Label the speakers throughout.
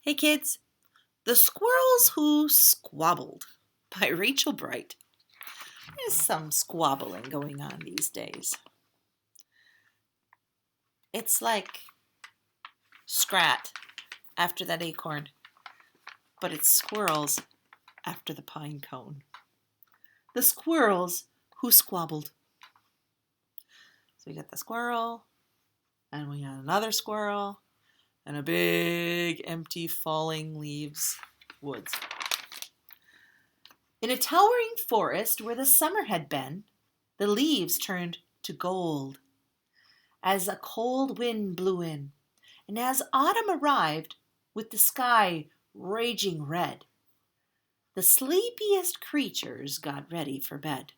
Speaker 1: Hey kids, The Squirrels Who Squabbled by Rachel Bright. There's some squabbling going on these days. It's like Scrat after that acorn, but it's squirrels after the pine cone. The Squirrels Who Squabbled. So we got the squirrel, and we got another squirrel, and a big empty falling leaves woods. In a towering forest where the summer had been, the leaves turned to gold as a cold wind blew in, and as autumn arrived with the sky raging red, the sleepiest creatures got ready for bed.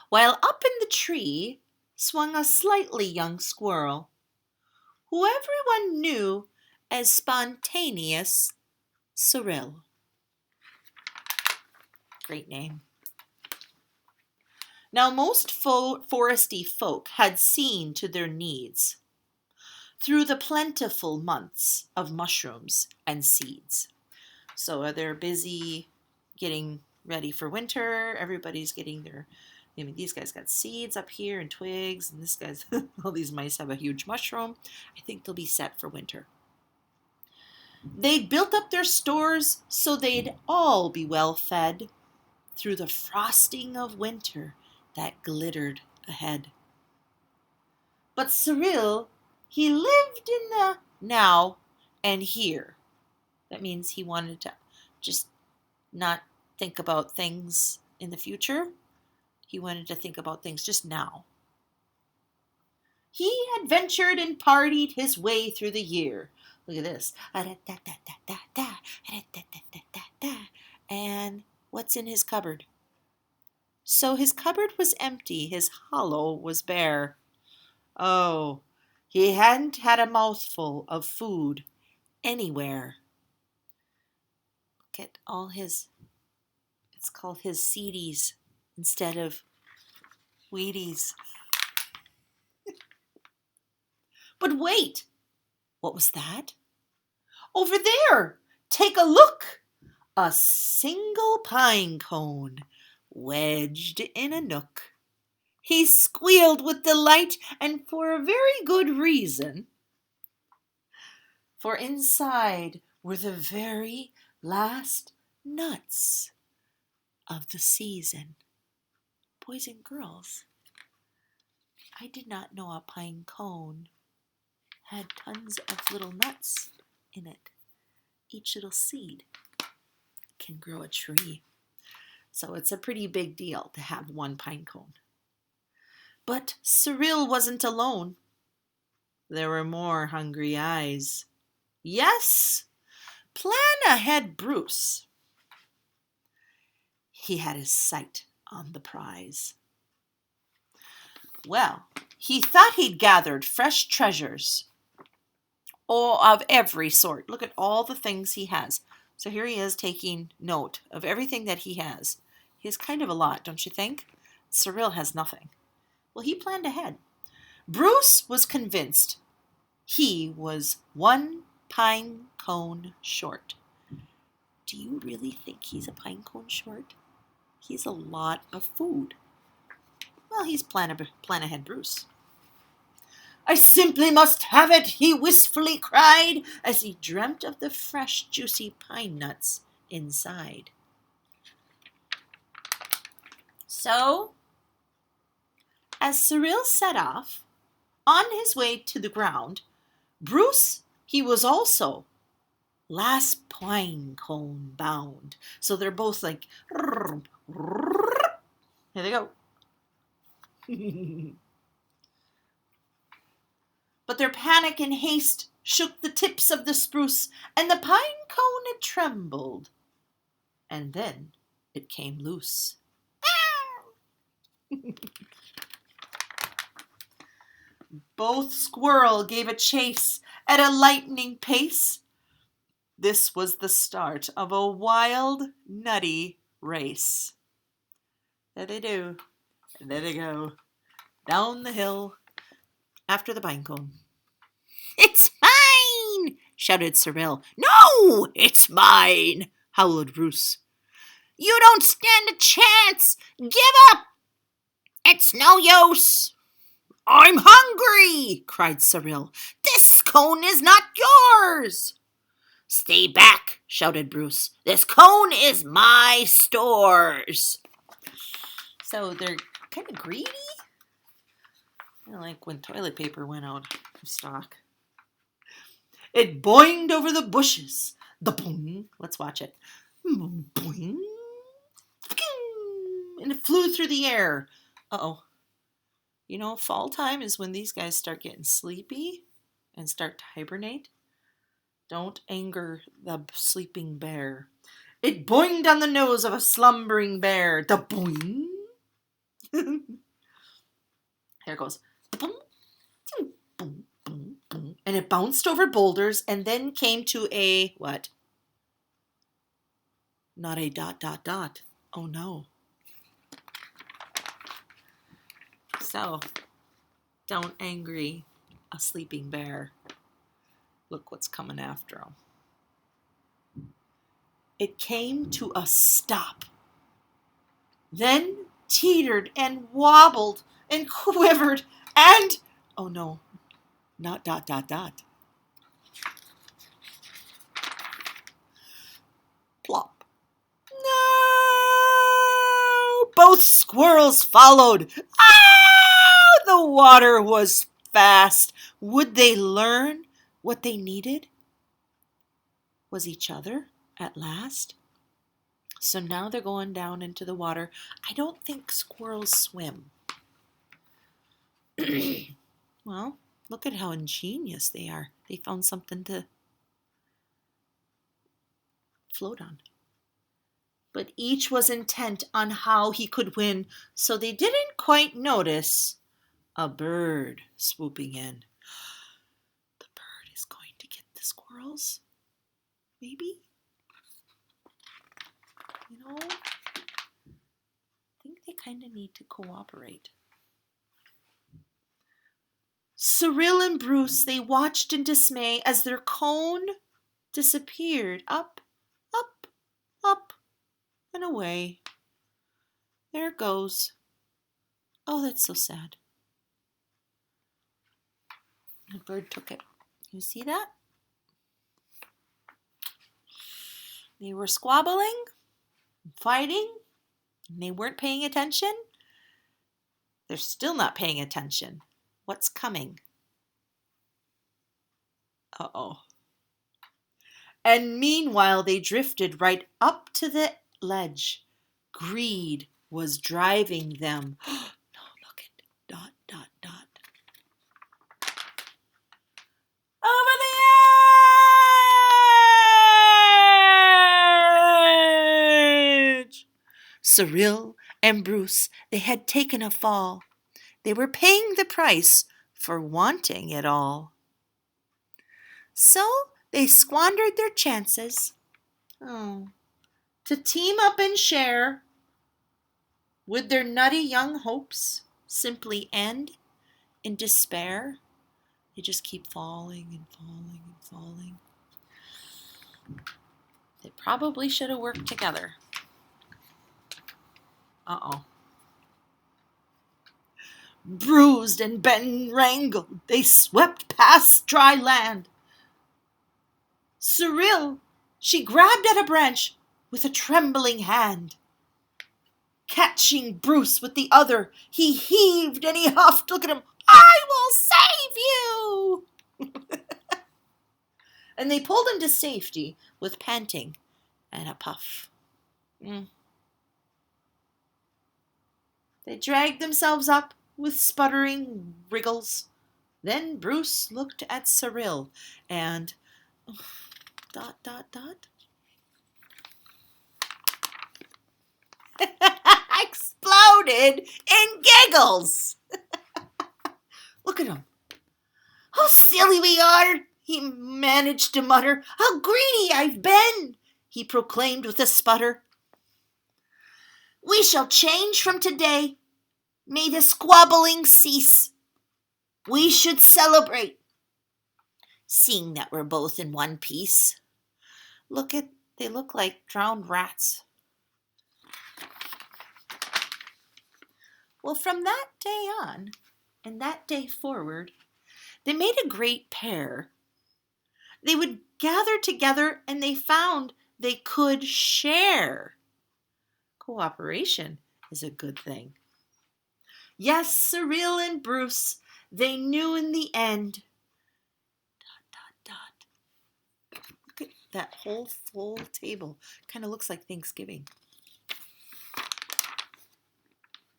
Speaker 1: While up in the tree swung a slightly young squirrel, who everyone knew as Spontaneous Cyril. Great name. Now, most foresty folk had seen to their needs through the plentiful months of mushrooms and seeds. So they're busy getting ready for winter. Everybody's getting their, these guys got seeds up here and twigs, and this guy's, all these mice have a huge mushroom. I think they'll be set for winter. They'd built up their stores so they'd all be well fed through the frosting of winter that glittered ahead. But Cyril, he lived in the now and here. That means he wanted to just not think about things in the future. He wanted to think about things just now. He adventured and partied his way through the year. Look at this. And what's in his cupboard? So his cupboard was empty, his hollow was bare. Oh, he hadn't had a mouthful of food anywhere. Look at all his, it's called his seedies instead of Wheaties. But wait, what was that? Over there, take a look. A single pine cone wedged in a nook. He squealed with delight, and for a very good reason. For inside were the very last nuts of the season. Boys and girls, I did not know a pine cone had tons of little nuts in it. Each little seed can grow a tree. So it's a pretty big deal to have one pine cone. But Cyril wasn't alone. There were more hungry eyes. Yes, plan ahead, Bruce. He had his sight on the prize. Well, he thought he'd gathered fresh treasures, of every sort. Look at all the things he has. So here he is taking note of everything that he has. He has kind of a lot, don't you think? Cyril has nothing. Well, he planned ahead. Bruce was convinced he was one pine cone short. Do you really think he's a pine cone short? He's a lot of food. Well, he's plan ahead Bruce. I simply must have it, he wistfully cried, as he dreamt of the fresh, juicy pine nuts inside. So, as Cyril set off, on his way to the ground, Bruce, he was also last pine cone bound. So they're both like, here they go. But their panic and haste shook the tips of the spruce, and the pine cone it trembled. And then it came loose. Both squirrel gave a chase at a lightning pace. This was the start of a wild, nutty race. There they do. And there they go. Down the hill after the pinecone. It's mine! shouted Cyril. No, it's mine, howled Bruce. You don't stand a chance. Give up. It's no use. I'm hungry, cried Cyril. This cone is not yours. Stay back, shouted Bruce. This cone is my stores. So they're kind of greedy. Like when toilet paper went out of stock. It boinged over the bushes. The boing. Let's watch it. Boing. And it flew through the air. Uh-oh. You know, fall time is when these guys start getting sleepy and start to hibernate. Don't anger the sleeping bear. It boinged on the nose of a slumbering bear. The boing. Here it goes. Boom, boom, boom, boom. And it bounced over boulders and then came to a what? Not a ... Oh no. So, don't angry a sleeping bear. Look what's coming after him. It came to a stop. Then teetered and wobbled and quivered and, oh no, not ... Plop. No! Both squirrels followed. Ah! The water was fast. Would they learn what they needed? Was each other at last? So now they're going down into the water. I don't think squirrels swim. Well, look at how ingenious they are. They found something to float on. But each was intent on how he could win, so they didn't quite notice a bird swooping in. The bird is going to get the squirrels? Maybe? You know, I think they kind of need to cooperate. Cyril and Bruce, they watched in dismay as their cone disappeared up, up, up, and away. There it goes. Oh, that's so sad. The bird took it. You see that? They were squabbling, fighting, and they weren't paying attention. They're still not paying attention. What's coming? Uh-oh. And meanwhile, they drifted right up to the ledge. Greed was driving them. No, look at ... Over the edge! Cyril and Bruce, they had taken a fall. They were paying the price for wanting it all. So they squandered their chances. Oh, to team up and share. Would their nutty young hopes simply end in despair? They just keep falling and falling and falling. They probably should have worked together. Uh-oh. Bruised and wrangled, they swept past dry land. Cyril, she grabbed at a branch with a trembling hand. Catching Bruce with the other, he heaved and he huffed. Look at him. I will save you! And they pulled him to safety with panting and a puff. They dragged themselves up with sputtering wriggles. Then Bruce looked at Cyril and ... exploded in giggles. Look at him. How silly we are, he managed to mutter. How greedy I've been, he proclaimed with a sputter. We shall change from today. May the squabbling cease. We should celebrate. seeing that we're both in one piece. They look like drowned rats. Well, from that day on, and that day forward, they made a great pair. They would gather together and they found they could share. Cooperation is a good thing. Yes, Cyril and Bruce, they knew in the end. ... Look at that whole full table. Kind of looks like Thanksgiving.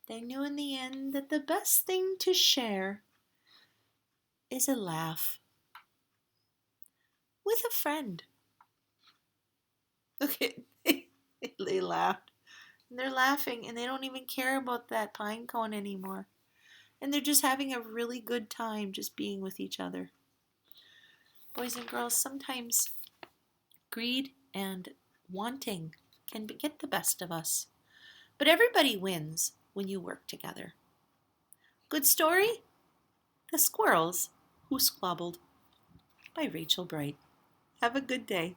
Speaker 1: They knew in the end that the best thing to share is a laugh with a friend. Look at they laughed. And they're laughing and they don't even care about that pine cone anymore. And they're just having a really good time just being with each other. Boys and girls, sometimes greed and wanting can get the best of us. But everybody wins when you work together. Good story? The Squirrels Who Squabbled by Rachel Bright. Have a good day.